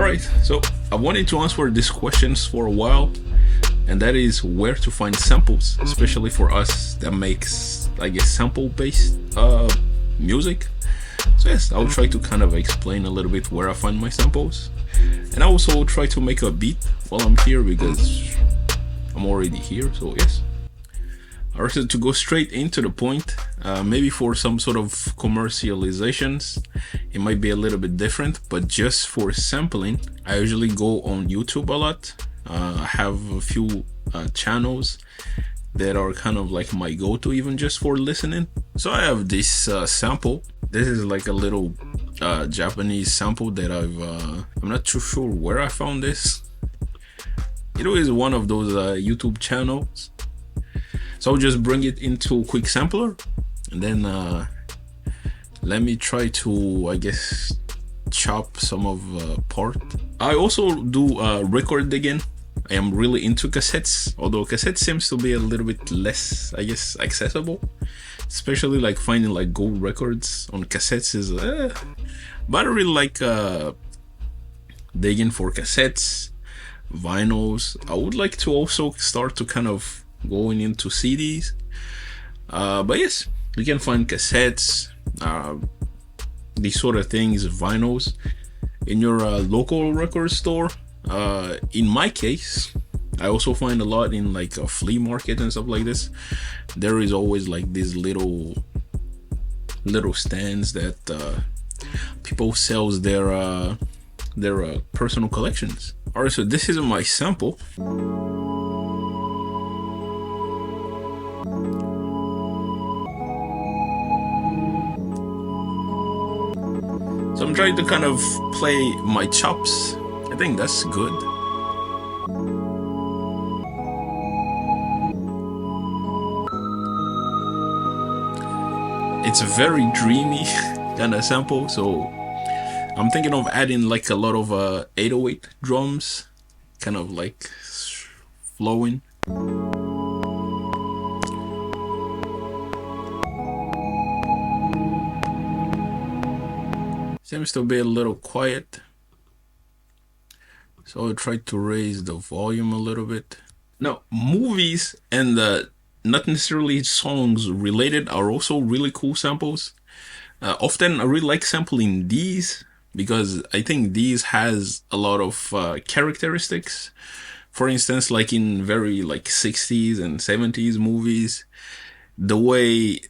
Alright, so I wanted to answer these questions for a while, and that is where to find samples, especially for us that makes, I guess, sample-based music. So yes, I'll try to kind of explain a little bit where I find my samples, and I also try to make a beat while I'm here because I'm already here, so yes. Alright, so to go straight into the point, maybe for some sort of commercializations, it might be a little bit different, but just for sampling, I usually go on YouTube a lot. I have a few channels that are kind of like my go-to even just for listening. So I have this sample. This is like a little Japanese sample that I'm not too sure where I found this. It was one of those YouTube channels. So I'll just bring it into quick sampler, and then let me try to, I guess, chop some of part. I also do record digging. I am really into cassettes, although cassette seems to be a little bit less, I guess, accessible, especially like finding like gold records on cassettes is but I really like digging for cassettes, vinyls. I would like to also start to kind of going into CDs, but yes, you can find cassettes, these sort of things, vinyls in your local record store. In my case, I also find a lot in like a flea market and stuff like this. There is always like these little stands that people sells their personal collections. Alright, so this is my sample. So I'm trying to kind of play my chops. I think that's good. It's a very dreamy kind of sample, so I'm thinking of adding like a lot of 808 drums, kind of like flowing. Seems to be a little quiet, so I'll try to raise the volume a little bit. Now, movies and not necessarily songs related are also really cool samples. Often I really like sampling these because I think these has a lot of characteristics. For instance, like in very like 60s and 70s movies, the way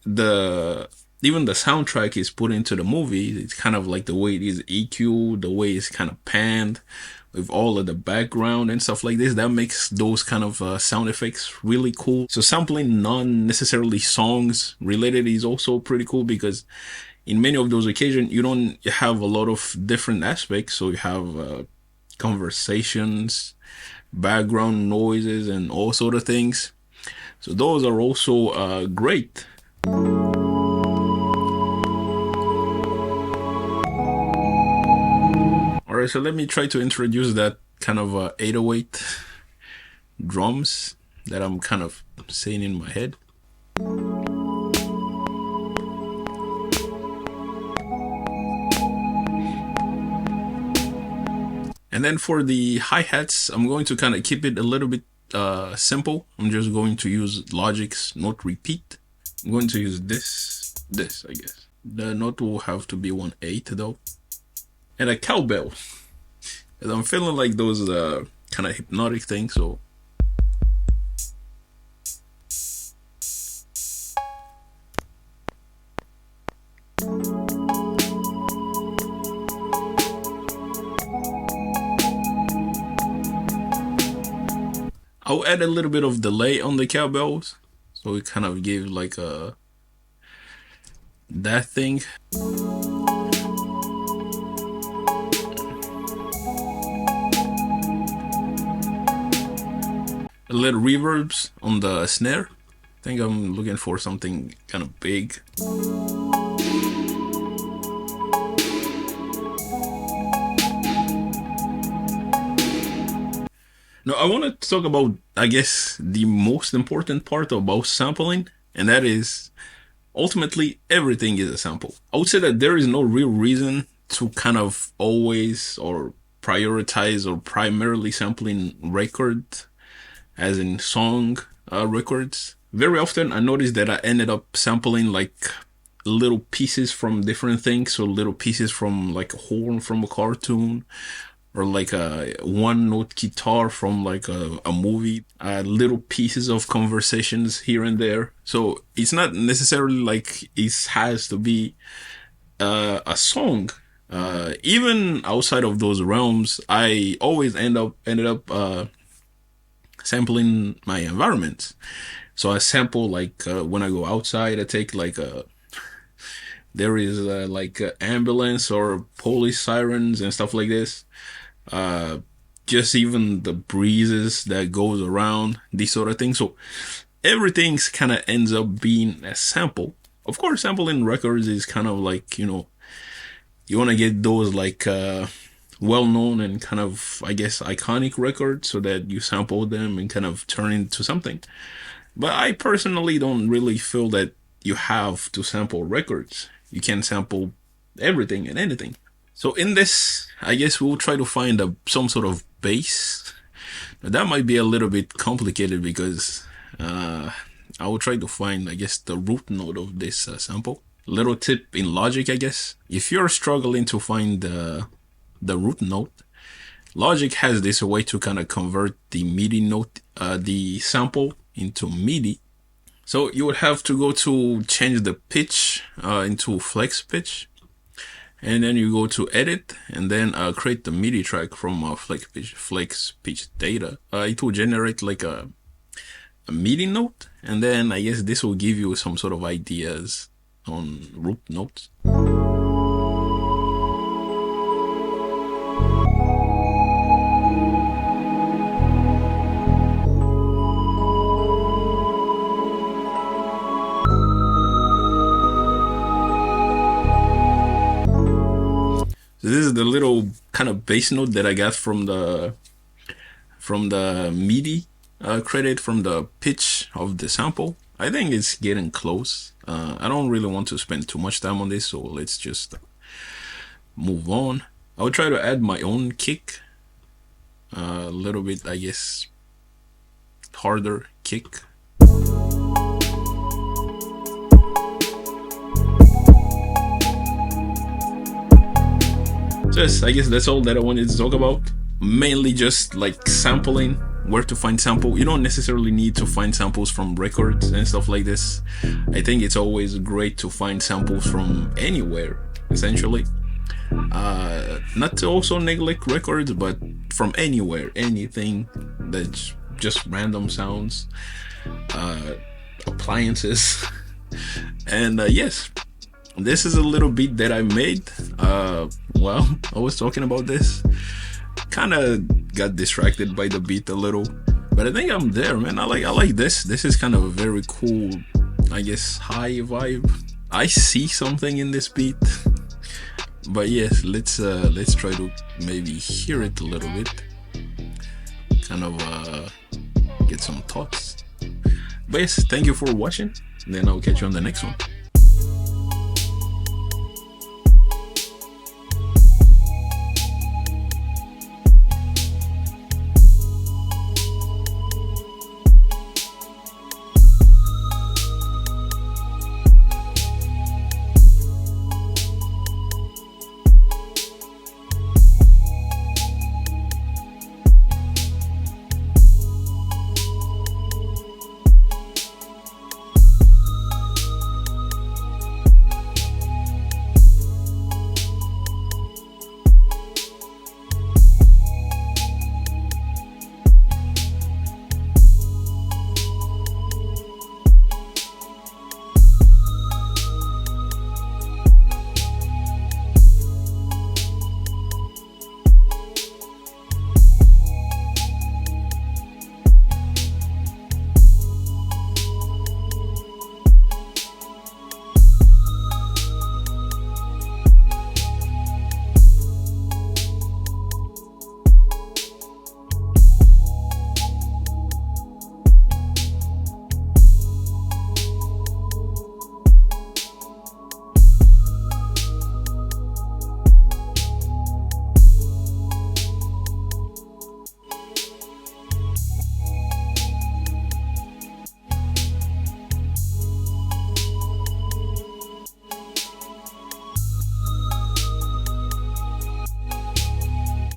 even the soundtrack is put into the movie, it's kind of like the way it is EQ, the way it's kind of panned with all of the background and stuff like this. That makes those kind of sound effects really cool. So sampling non-necessarily songs related is also pretty cool because in many of those occasions, you don't have a lot of different aspects. So you have conversations, background noises, and all sort of things. So those are also great. Alright, so let me try to introduce that kind of 808 drums that I'm kind of saying in my head. And then for the hi-hats, I'm going to kind of keep it a little bit simple. I'm just going to use Logic's note repeat. I'm going to use this, I guess. The note will have to be 1/8 though. And a cowbell. And I'm feeling like those kind of hypnotic things, so I'll add a little bit of delay on the cowbells, so it kind of gives like that thing. A little reverbs on the snare. I think I'm looking for something kind of big. Now I want to talk about, I guess, the most important part about sampling, and that is ultimately everything is a sample. I would say that there is no real reason to kind of always or prioritize or primarily sampling record, as in song records. Very often I noticed that I ended up sampling like little pieces from different things. So little pieces from like a horn from a cartoon, or like a one note guitar from like a movie, little pieces of conversations here and there. So it's not necessarily like it has to be a song. Even outside of those realms, I always ended up sampling my environment. So I sample like when I go outside, I take like there is like ambulance or police sirens and stuff like this. Just even the breezes that goes around, these sort of things. So everything's kind of ends up being a sample. Of course, sampling records is kind of like, you want to get those like well-known and kind of, I guess, iconic records so that you sample them and kind of turn into something. But I personally don't really feel that you have to sample records. You can sample everything and anything. So in this, I guess we'll try to find some sort of bass. Now, that might be a little bit complicated because I will try to find, I guess, the root note of this sample. Little tip in Logic, I guess. If you're struggling to find the root note, Logic has this way to kind of convert the MIDI note, the sample into MIDI. So you would have to go to change the pitch into flex pitch. And then you go to edit and then create the MIDI track from flex pitch data. It will generate like a MIDI note. And then I guess this will give you some sort of ideas on root notes. So this is the little kind of bass note that I got from the MIDI credit, from the pitch of the sample. I think it's getting close. I don't really want to spend too much time on this, so let's just move on. I'll try to add my own kick, a little bit, I guess, harder kick. So yes, I guess that's all that I wanted to talk about. Mainly just like sampling, where to find sample. You don't necessarily need to find samples from records and stuff like this. I think it's always great to find samples from anywhere, essentially. Not to also neglect records, but from anywhere, anything that's just random sounds, appliances. And yes, this is a little beat that I made. Well, I was talking about this, kind of got distracted by the beat a little, but I think I'm there, man. I like this. This is kind of a very cool, I guess, high vibe. I see something in this beat. But yes, let's try to maybe hear it a little bit, kind of get some thoughts. But yes, thank you for watching, and then I'll catch you on the next one.